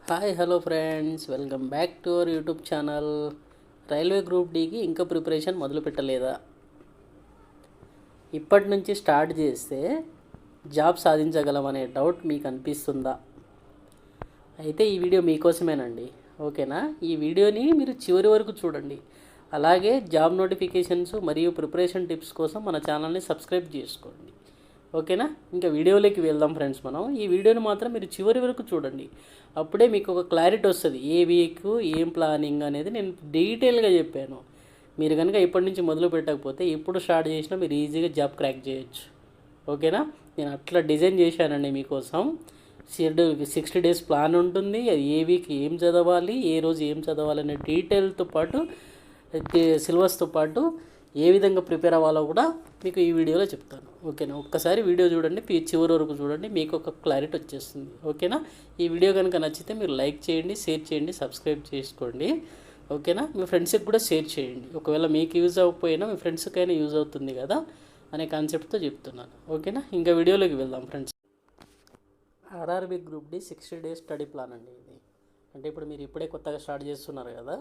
Hi hello friends, welcome back to our YouTube channel. Railway group డీకి ఇంకా preparation మొదలు పెట్టలేదా? ఇప్పటి నుంచి స్టార్ట్ చేస్తే జాబ్ సాధించగలమనే డౌట్ మీకు అనిపిస్తుందా? అయితే ఈ వీడియో మీకోసమేనండి. ఓకేనా? ఈ వీడియోని మీరు చివరి వరకు చూడండి. అలాగే జాబ్ నోటిఫికేషన్స్ మరియు ప్రిపరేషన్ టిప్స్ కోసం మన ఛానల్ని సబ్స్క్రైబ్ చేసుకోండి. ఓకేనా? ఇంకా వీడియోలోకి వెళ్దాం ఫ్రెండ్స్. మనం ఈ వీడియోని మాత్రం మీరు చివరి వరకు చూడండి. అప్పుడే మీకు ఒక క్లారిటీ వస్తుంది. ఏ వీక్ ఏం ప్లానింగ్ అనేది నేను డీటెయిల్గా చెప్పాను. మీరు కనుక ఇప్పటి నుంచి మొదలు పెట్టకపోతే ఎప్పుడు స్టార్ట్ చేసినా మీరు ఈజీగా జాబ్ క్రాక్ చేయొచ్చు. ఓకేనా? నేను అట్లా డిజైన్ చేశానండి మీకోసం. 60 డేస్ ప్లాన్ ఉంటుంది. అది ఏ వీక్ ఏం చదవాలి, ఏ రోజు ఏం చదవాలి అనే డీటెయిల్తో పాటు సిలబస్తో పాటు ఏ విధంగా ప్రిపేర్ అవ్వాలో కూడా మీకు ఈ వీడియోలో చెప్తాను. ఓకేనా? ఒక్కసారి వీడియో చూడండి, చివరి వరకు చూడండి, మీకు ఒక క్లారిటీ వచ్చేస్తుంది. ఓకేనా? ఈ వీడియో కనుక నచ్చితే మీరు లైక్ చేయండి, షేర్ చేయండి, సబ్స్క్రైబ్ చేసుకోండి. ఓకేనా? మీ ఫ్రెండ్స్కి కూడా షేర్ చేయండి. ఒకవేళ మీకు యూజ్ అవ్వకపోయినా మీ ఫ్రెండ్స్కైనా యూజ్ అవుతుంది కదా అనే కాన్సెప్ట్తో చెప్తున్నాను. ఓకేనా? ఇంకా వీడియోలోకి వెళ్దాం friends. RRB group D 60 days study plan అండి ఇది. అంటే ఇప్పుడు మీరు ఇప్పుడే కొత్తగా స్టార్ట్ చేస్తున్నారు కదా,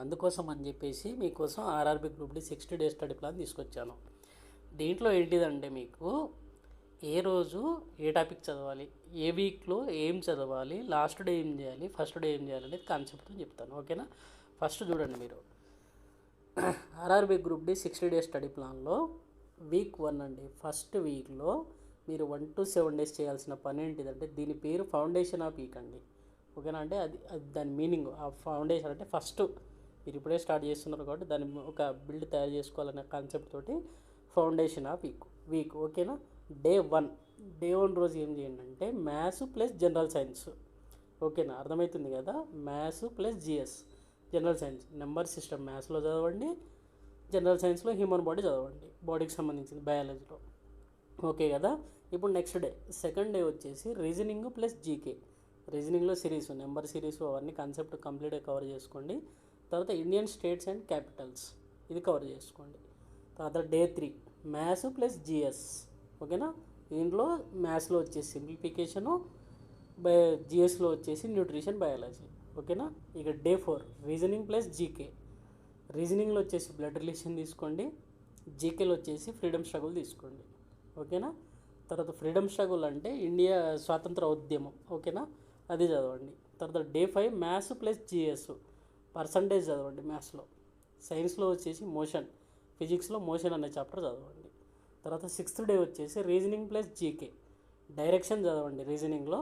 అందుకోసం అని చెప్పేసి మీకోసం RRB group D 60 days study plan తీసుకొచ్చాను. దీంట్లో ఏంటిదంటే మీకు ఏ రోజు ఏ టాపిక్ చదవాలి, ఏ వీక్లో ఏం చదవాలి, లాస్ట్ డే ఏం చేయాలి, ఫస్ట్ డే ఏం చేయాలి అనేది కాన్సెప్ట్తో చెప్తాను. ఓకేనా? ఫస్ట్ చూడండి, మీరు RRB group D 60 days study ప్లాన్లో వీక్ 1 అండి. ఫస్ట్ వీక్లో మీరు 1 to 7 డేస్ చేయాల్సిన పని ఏంటిదంటే, దీని పేరు ఫౌండేషన్ ఆఫ్ వీక్ అండి. ఓకేనా? అంటే అది దాని మీనింగ్. ఆ ఫౌండేషన్ అంటే ఫస్ట్ మీరు ఇప్పుడే స్టార్ట్ చేస్తున్నారు కాబట్టి దాని ఒక బిల్డ్ తయారు చేసుకోవాలనే కాన్సెప్ట్ తోటి ఫౌండేషన్ ఆఫ్ వీక్. ఓకేనా? డే 1 రోజు ఏం చేయండి అంటే మ్యాథ్స్ ప్లస్ జనరల్ సైన్స్. ఓకేనా? అర్థమవుతుంది కదా? Maths plus GS, general science, number system మ్యాథ్స్లో చదవండి, జనరల్ సైన్స్లో హ్యూమన్ బాడీ చదవండి, బాడీకి సంబంధించింది బయాలజీలో. ఓకే కదా? ఇప్పుడు నెక్స్ట్ డే, సెకండ్ డే వచ్చేసి రీజనింగ్ ప్లస్ జీకే. రీజనింగ్లో సిరీస్, నెంబర్ సిరీస్ అవన్నీ కాన్సెప్ట్ కంప్లీట్గా కవర్ చేసుకోండి. తర్వాత ఇండియన్ స్టేట్స్ అండ్ క్యాపిటల్స్ ఇది కవర్ చేసుకోండి. తర్వాత డే 3 మ్యాథ్స్ ప్లస్ జిఎస్. ఓకేనా? దీంట్లో మ్యాథ్స్లో వచ్చేసి సింప్లిఫికేషను, జిఎస్లో వచ్చేసి న్యూట్రిషన్, బయాలజీ. ఓకేనా? ఇక డే 4 రీజనింగ్ ప్లస్ జీకే. రీజనింగ్లో వచ్చేసి బ్లడ్ రిలేషన్ తీసుకోండి, జీకేలో వచ్చేసి ఫ్రీడమ్ స్ట్రగుల్ తీసుకోండి. ఓకేనా? తర్వాత ఫ్రీడమ్ స్ట్రగుల్ అంటే ఇండియా స్వాతంత్ర ఉద్యమం. ఓకేనా? అది చదవండి. తర్వాత day 5 maths plus GS, percentage చదవండి మ్యాథ్స్లో. సైన్స్లో వచ్చేసి మోషన్, ఫిజిక్స్లో మోషన్ అనే చాప్టర్ చదవండి. తర్వాత 6th డే వచ్చేసి రీజనింగ్ ప్లస్ జీకే, డైరెక్షన్ చదవండి రీజనింగ్లో.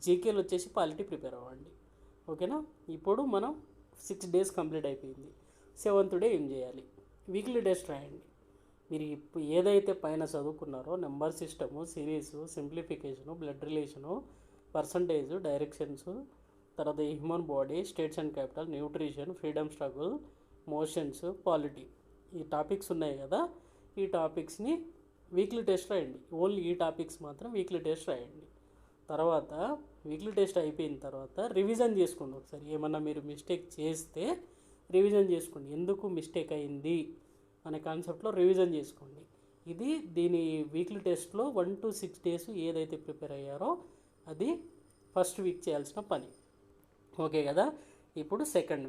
జీకేలో వచ్చేసి పాలిటీ ప్రిపేర్ అవ్వండి. ఓకేనా? ఇప్పుడు మనం 6 డేస్ కంప్లీట్ అయిపోయింది. 7th డే ఏం చేయాలి? వీక్లీ టెస్ట్ రాయండి. మీరు ఇప్పుడు ఏదైతే పైన చదువుకున్నారో number system, series, simplification, blood relation, percentage, directions, తర్వాత human body, states and capital, nutrition, freedom struggle, motions, polity, ఈ టాపిక్స్ ఉన్నాయి కదా, ఈ టాపిక్స్ని వీక్లీ టెస్ట్ రాయండి. ఓన్లీ ఈ టాపిక్స్ మాత్రం వీక్లీ టెస్ట్ రాయండి. తర్వాత వీక్లీ టెస్ట్ అయిపోయిన తర్వాత రివిజన్ చేసుకోండి. ఒకసారి ఏమన్నా మీరు మిస్టేక్ చేస్తే రివిజన్ చేసుకోండి. ఎందుకు మిస్టేక్ అయింది అనే కాన్సెప్ట్లో రివిజన్ చేసుకోండి. ఇది దీని వీక్లీ టెస్ట్లో 1 to 6 డేస్ ఏదైతే ప్రిపేర్ అయ్యారో అది ఫస్ట్ వీక్ చేయాల్సిన పని. ఓకే కదా? ఇప్పుడు సెకండ్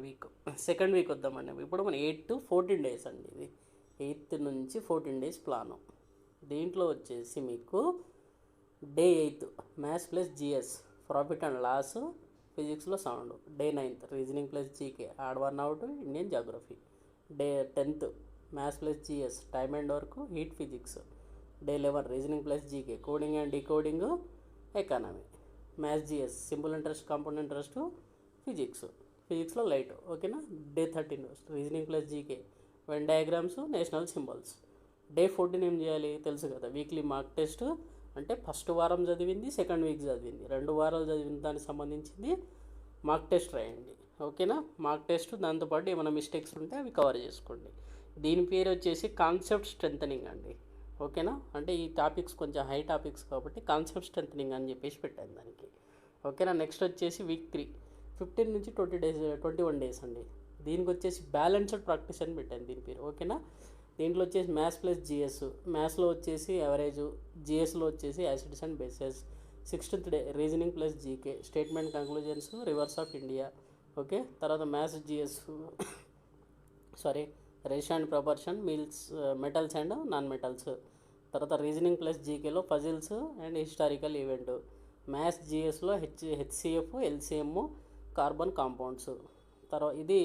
వీక్ వద్దామండి. ఇప్పుడు మన 8 to 14 డేస్ అండి. ఇది 8th నుంచి 14 డేస్ ప్లాను. దీంట్లో వచ్చేసి మీకు day 8 maths plus GS, profit and loss, ఫిజిక్స్లో sound. Day 9 reasoning plus GK, odd 1 out, Indian geography. Day 10 maths plus GS, time and work, heat, physics. Day 11 reasoning plus GK, coding and decoding, economy. Maths GS, simple interest, compound interest, ఫిజిక్స్లో light. ఓకేనా? Day 13 reasoning plus GK, Venn diagrams, national symbols. Day 14 ఏం చేయాలి తెలుసు కదా? Weekly mark test. అంటే first వారం చదివింది, second week చదివింది, 2 వారాలు చదివిన దానికి సంబంధించింది మార్క్ టెస్ట్ రాయండి. ఓకేనా? మార్క్ టెస్ట్, దాంతోపాటు ఏమైనా మిస్టేక్స్ ఉంటే అవి కవర్ చేసుకోండి. దీని పేరు వచ్చేసి కాన్సెప్ట్ స్ట్రెంథనింగ్ అండి. ఓకేనా? అంటే ఈ టాపిక్స్ కొంచెం హై టాపిక్స్ కాబట్టి కాన్సెప్ట్ స్ట్రెంథనింగ్ అని చెప్పేసి పెట్టాను దానికి. ఓకేనా? నెక్స్ట్ వచ్చేసి వీక్ 3 15 నుంచి 21 డేస్ అండి. దీనికి వచ్చేసి బ్యాలెన్స్డ్ ప్రాక్టీస్ అని పెట్టాను దీని పేరు. ఓకేనా? దీంట్లో వచ్చేసి మ్యాథ్స్ ప్లస్ జిఎస్, మ్యాథ్స్లో వచ్చేసి యావరేజ్, జిఎస్లో వచ్చేసి acids and bases, 16th day reasoning plus GK, statement conclusions, rivers of India. Okay, తర్వాత maths GS, sorry, ratio and proportion, metals and non metals. తర్వాత రీజనింగ్ ప్లస్ జీకేలో puzzles and historical event. Maths జిఎస్లో HCF, LCM, carbon compounds. తర్వాత ఇది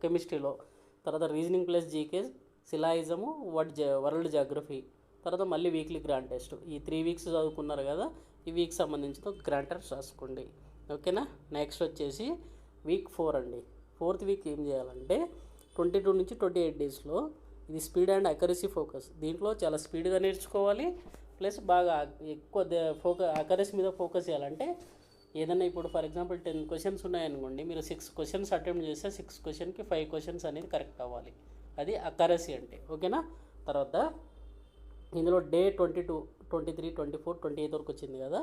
కెమిస్ట్రీలో. తర్వాత reasoning plus GK syllogism, world geography. తర్వాత మళ్ళీ వీక్లీ గ్రాండ్ టెస్ట్. ఈ 3 వీక్స్ చదువుకున్నారు కదా, ఈ వీక్ సంబంధించిన గ్రాండ్ టెస్ట్ రాసుకోండి. ఓకేనా. నెక్స్ట్ వచ్చేసి వీక్ 4 అండి. 4th వీక్ ఏం చేయాలంటే 22 నుంచి 28 డేస్లో ఇది స్పీడ్ అండ్ అక్యురసీ ఫోకస్. దీంట్లో చాలా స్పీడ్గా నేర్చుకోవాలి, ప్లస్ బాగా ఎక్కువ అక్యురసీ మీద ఫోకస్ చేయాలంటే ఏదైనా ఇప్పుడు ఫర్ ఎగ్జాంపుల్ 10 క్వశ్చన్స్ ఉన్నాయనుకోండి, మీరు 6 క్వశ్చన్స్ అటెంప్ట్ చేస్తే 6 క్వశ్చన్కి 5 క్వశ్చన్స్ అనేది కరెక్ట్ అవ్వాలి. అది అక్యురసీ అంటే. ఓకేనా. తర్వాత ఇందులో డే 22, 23, 24, 28 వరకు వచ్చింది కదా,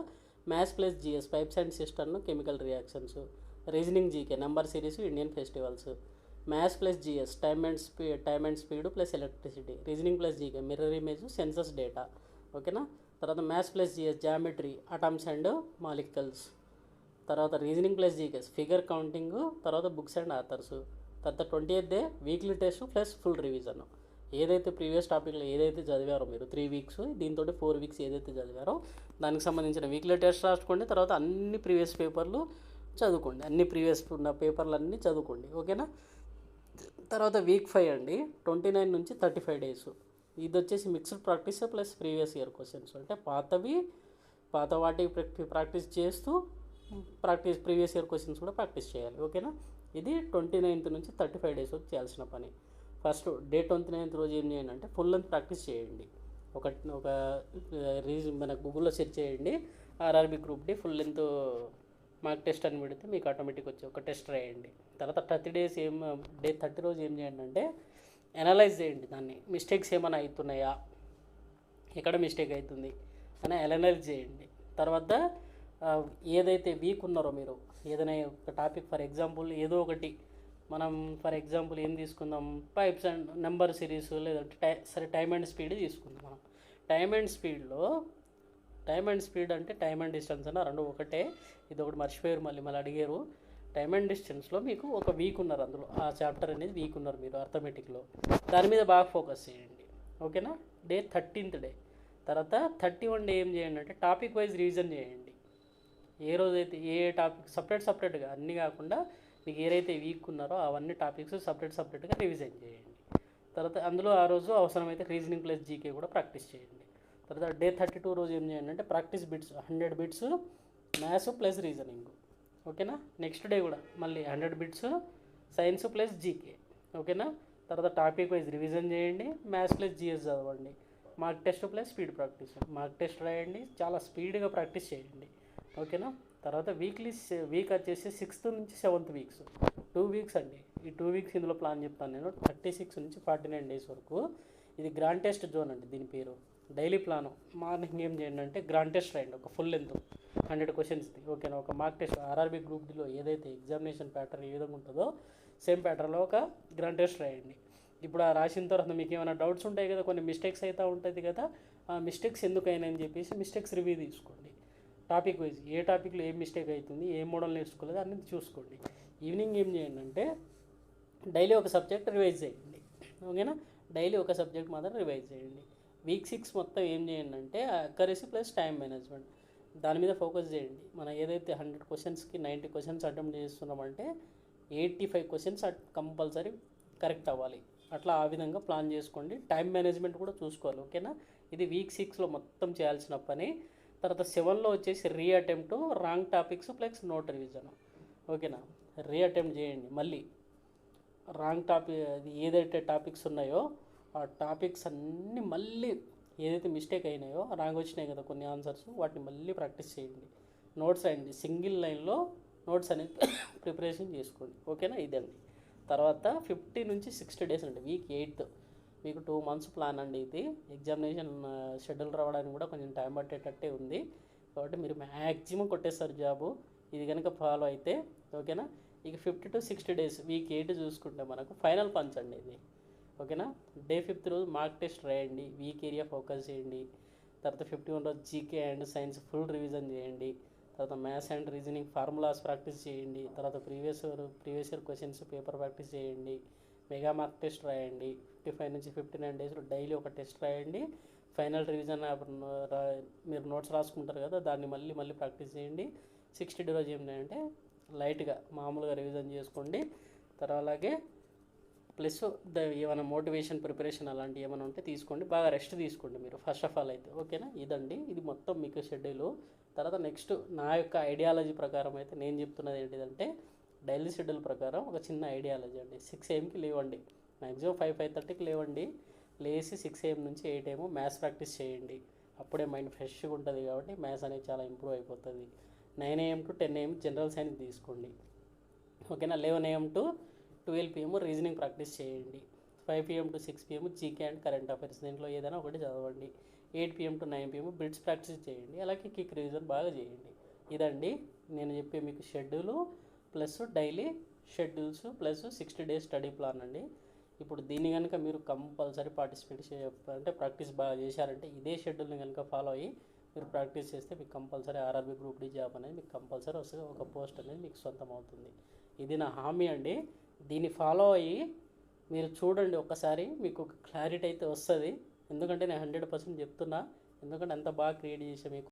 maths plus GS pipes and system, chemical reactions. Reasoning GK number series, Indian festivals. Maths plus GS time and speed plus electricity. Reasoning plus GK mirror image, census data. ఓకేనా. తర్వాత maths plus GS geometry, atoms and molecules. తర్వాత reasoning plus GKs figure counting. తర్వాత books and authors. తర్వాత 28th day weekly test plus full revision. ఏదైతే previous టాపిక్లో ఏదైతే చదివారో మీరు 3 weeks, దీంతో 4 వీక్స్ ఏదైతే చదివారో దానికి సంబంధించిన వీక్లీ టెస్ట్ రాసుకోండి. తర్వాత అన్ని ప్రీవియస్ పేపర్లు చదువుకోండి, అన్ని ప్రీవియస్ ఉన్న పేపర్లు అన్నీ చదువుకోండి. ఓకేనా. తర్వాత వీక్ 5 అండి, 29 నుంచి 35 డేస్. ఇది వచ్చేసి mixed practice plus previous year questions. అంటే పాత వాటికి ప్రాక్టీస్ చేస్తూ ప్రీవియస్ ఇయర్ క్వశ్చన్స్ కూడా ప్రాక్టీస్ చేయాలి. ఓకేనా. ఇది 29th నుంచి 35 డేస్ వరకు చేయాల్సిన పని. ఫస్ట్ డే 29th రోజు ఏం చేయండి అంటే ఫుల్ లెంత్ ప్రాక్టీస్ చేయండి. ఒక మన గూగుల్లో సెర్చ్ చేయండి, RRB group D full length mock test అని పెడితే మీకు ఆటోమేటిక్ వచ్చి ఒక టెస్ట్ రాయండి. తర్వాత 30 డేస్ డే 30 రోజు ఏం చేయండి అంటే అనలైజ్ చేయండి దాన్ని, మిస్టేక్స్ ఏమైనా అవుతున్నాయా, ఎక్కడ మిస్టేక్ అవుతుంది అని అనలైజ్ చేయండి. తర్వాత ఏదైతే వీక్ ఉన్నారో మీరు ఏదైనా ఒక టాపిక్ ఫర్ ఎగ్జాంపుల్ ఏదో ఒకటి మనం ఫర్ ఎగ్జాంపుల్ ఏం తీసుకుందాం, పైప్స్ అండ్ నెంబర్ సిరీస్, లేదంటే టైమ్ అండ్ స్పీడ్ తీసుకుందాం. మనం టైమ్ అండ్ స్పీడ్ అంటే టైమ్ అండ్ డిస్టెన్స్ అన్న రెండు ఒకటే. ఇది ఒకటి మర్చిపోయారు, మళ్ళీ అడిగారు. టైమ్ అండ్ డిస్టెన్స్లో మీకు ఒక వీక్ ఉన్నారు, అందులో ఆ చాప్టర్ అనేది వీక్ ఉన్నారు మీరు అర్థమెటిక్లో, దాని మీద బాగా ఫోకస్ చేయండి. ఓకేనా. Day 13th day. తర్వాత 31 డే ఏం చేయండి అంటే టాపిక్ వైజ్ రివిజన్ చేయండి. ఏ రోజైతే ఏ టాపిక్ సపరేట్గా అన్నీ కాకుండా మీకు ఏదైతే వీక్ ఉన్నారో అవన్నీ టాపిక్స్ సపరేట్గా రివిజన్ చేయండి. తర్వాత అందులో ఆ రోజు అవసరమైతే రీజనింగ్ ప్లస్ జీకే కూడా ప్రాక్టీస్ చేయండి. తర్వాత డే 32 రోజు ఏం చేయండి అంటే practice bits 100 bits maths plus reasoning. ఓకేనా. నెక్స్ట్ డే కూడా మళ్ళీ 100 బిట్స్ సైన్స్ ప్లస్ జీకే. ఓకేనా. తర్వాత టాపిక్ వైజ్ రివిజన్ చేయండి, మ్యాథ్స్ ప్లస్ జిఎస్ చదవండి, mark test plus speed practice, mark test రాయండి, చాలా స్పీడ్గా ప్రాక్టీస్ చేయండి. ఓకేనా. తర్వాత వీక్ వచ్చేసి 6th నుంచి 7th వీక్స్, 2 వీక్స్ అండి. ఈ 2 వీక్స్ ఇందులో ప్లాన్ చెప్తాను నేను. 36 నుంచి 49 డేస్ వరకు ఇది గ్రాండ్ టెస్ట్ జోన్ అండి దీని పేరు. డైలీ ప్లాను మార్నింగ్ ఏం చేయండి అంటే గ్రాండ్ టెస్ట్ రాయండి, ఒక ఫుల్ లెంత్ 100 క్వశ్చన్స్ది. ఓకేనా. ఒక మార్క్ టెస్ట్ ఆర్ఆర్బీ గ్రూప్ డిలో ఏదైతే ఎగ్జామినేషన్ ప్యాటర్న్ ఏ విధంగా ఉంటుందో సేమ్ ప్యాటర్న్లో ఒక గ్రాండ్ టెస్ట్ రాయండి. ఇప్పుడు ఆ రాసిన తర్వాత మీకు ఏమైనా డౌట్స్ ఉంటాయి కదా, కొన్ని మిస్టేక్స్ అయితే ఉంటుంది కదా, ఆ మిస్టేక్స్ ఎందుకైనా అని చెప్పేసి మిస్టేక్స్ రివ్యూ తీసుకోండి. టాపిక్ వైజ్ ఏ టాపిక్లో ఏం మిస్టేక్ అవుతుంది, ఏ మోడల్ నేర్చుకోలేదు అనేది చూసుకోండి. ఈవినింగ్ ఏం చేయండి అంటే డైలీ ఒక సబ్జెక్ట్ రివైజ్ చేయండి. ఓకేనా. డైలీ ఒక సబ్జెక్ట్ మాత్రం రివైజ్ చేయండి. వీక్ 6 మొత్తం ఏం చేయండి అంటే అక్యురసీ ప్లస్ టైం మేనేజ్మెంట్ దాని మీద ఫోకస్ చేయండి. మనం ఏదైతే 100 క్వశ్చన్స్కి 90 క్వశ్చన్స్ అటెంప్ట్ చేస్తున్నామంటే 85 క్వశ్చన్స్ కంపల్సరీ కరెక్ట్ అవ్వాలి. అట్లా ఆ విధంగా ప్లాన్ చేసుకోండి. టైం మేనేజ్మెంట్ కూడా చూసుకోవాలి. ఓకేనా. ఇది వీక్ 6లో మొత్తం చేయాల్సిన పని. తర్వాత 7లో వచ్చేసి attempt wrong topics plus note revision. ఓకేనా. అటెంప్ట్ చేయండి. మళ్ళీ రాంగ్ ఏదైతే టాపిక్స్ ఉన్నాయో ఆ టాపిక్స్ అన్నీ మళ్ళీ ఏదైతే మిస్టేక్ అయినాయో రాంగ్ వచ్చినాయి కదా కొన్ని ఆన్సర్స్, వాటిని మళ్ళీ ప్రాక్టీస్ చేయండి. నోట్స్ అయ్యండి, సింగిల్ లైన్లో నోట్స్ అనేది ప్రిపరేషన్ చేసుకోండి. ఓకేనా. ఇదండి. తర్వాత 50 నుంచి 60 డేస్ అండి, వీక్ 8 మీకు 2 months ప్లాన్ అండి. ఇది ఎగ్జామినేషన్ షెడ్యూల్ రావడానికి కూడా కొంచెం టైం పట్టేటట్టే ఉంది, కాబట్టి మీరు మ్యాక్సిమం కొట్టేస్తారు జాబు ఇది కనుక ఫాలో అయితే. ఓకేనా. ఇక 50 to 60 డేస్ వీక్ 8 చూసుకుంటే మనకు ఫైనల్ పంచ్ అండి ఇది. ఓకేనా. డే 5th రోజు మార్క్ టెస్ట్ రాయండి, వీక్ ఏరియా ఫోకస్ చేయండి. తర్వాత 51 రోజు GK and science full revision చేయండి. తర్వాత maths and reasoning formulas practice చేయండి. తర్వాత previous year questions paper practice చేయండి. మెగా మార్క్ టెస్ట్ రాయండి. 55 నుంచి 59 డేస్లో డైలీ ఒక టెస్ట్ రాయండి. ఫైనల్ రివిజన్ మీరు నోట్స్ రాసుకుంటారు కదా, దాన్ని మళ్ళీ మళ్ళీ ప్రాక్టీస్ చేయండి. 60 డే రోజు ఏంటంటే లైట్గా మామూలుగా రివిజన్ చేసుకోండి. తర్వాత అలాగే ప్లస్ ఏమైనా మోటివేషన్ ప్రిపరేషన్ అలాంటివి ఏమైనా ఉంటే తీసుకోండి. బాగా రెస్ట్ తీసుకోండి మీరు ఫస్ట్ ఆఫ్ ఆల్ అయితే, ఓకేనా? ఇదండి, ఇది మొత్తం మీకు షెడ్యూల్. తర్వాత నెక్స్ట్ నా యొక్క ఐడియాలజీ ప్రకారం అయితే నేను చెప్తున్నది ఏంటిదంటే, డైలీ షెడ్యూల్ ప్రకారం ఒక చిన్న ఐడియాలజీ అండి. 6 AM లేవండి, మ్యాక్సిమం 5-5:30కి లేవండి. లేచి 6 AM నుంచి 8 AM మ్యాథ్స్ ప్రాక్టీస్ చేయండి. అప్పుడే మైండ్ ఫ్రెష్గా ఉంటుంది కాబట్టి మ్యాథ్స్ అనేది చాలా ఇంప్రూవ్ అయిపోతుంది. 9 AM to 10 AM general science తీసుకోండి, ఓకేనా? 11 AM to 12 PM reasoning practice చేయండి. 5 PM to 6 PM GK and current affairs, దీంట్లో ఏదైనా ఒకటి చదవండి. 8 PM to 9 PM bits practice చేయండి. అలాగే కిక్ రివిజన్ బాగా చేయండి. ఇదండి నేను చెప్పే మీకు schedule plus daily schedules plus 60 days study plan అండి. ఇప్పుడు దీన్ని కనుక మీరు కంపల్సరీ పార్టిసిపేట్ అంటే ప్రాక్టీస్ బాగా చేశారంటే, ఇదే షెడ్యూల్ని కనుక ఫాలో అయ్యి మీరు ప్రాక్టీస్ చేస్తే మీకు compulsory RRB group D job అనేది మీకు కంపల్సరీ వస్తుంది. ఒక పోస్ట్ అనేది మీకు సొంతం అవుతుంది. ఇది నా హామీ అండి. దీన్ని ఫాలో అయ్యి మీరు చూడండి, ఒకసారి మీకు ఒక క్లారిటీ అయితే వస్తుంది. ఎందుకంటే నేను 100% చెప్తున్నా, ఎందుకంటే అంత బాగా క్రియేట్ చేసే మీకు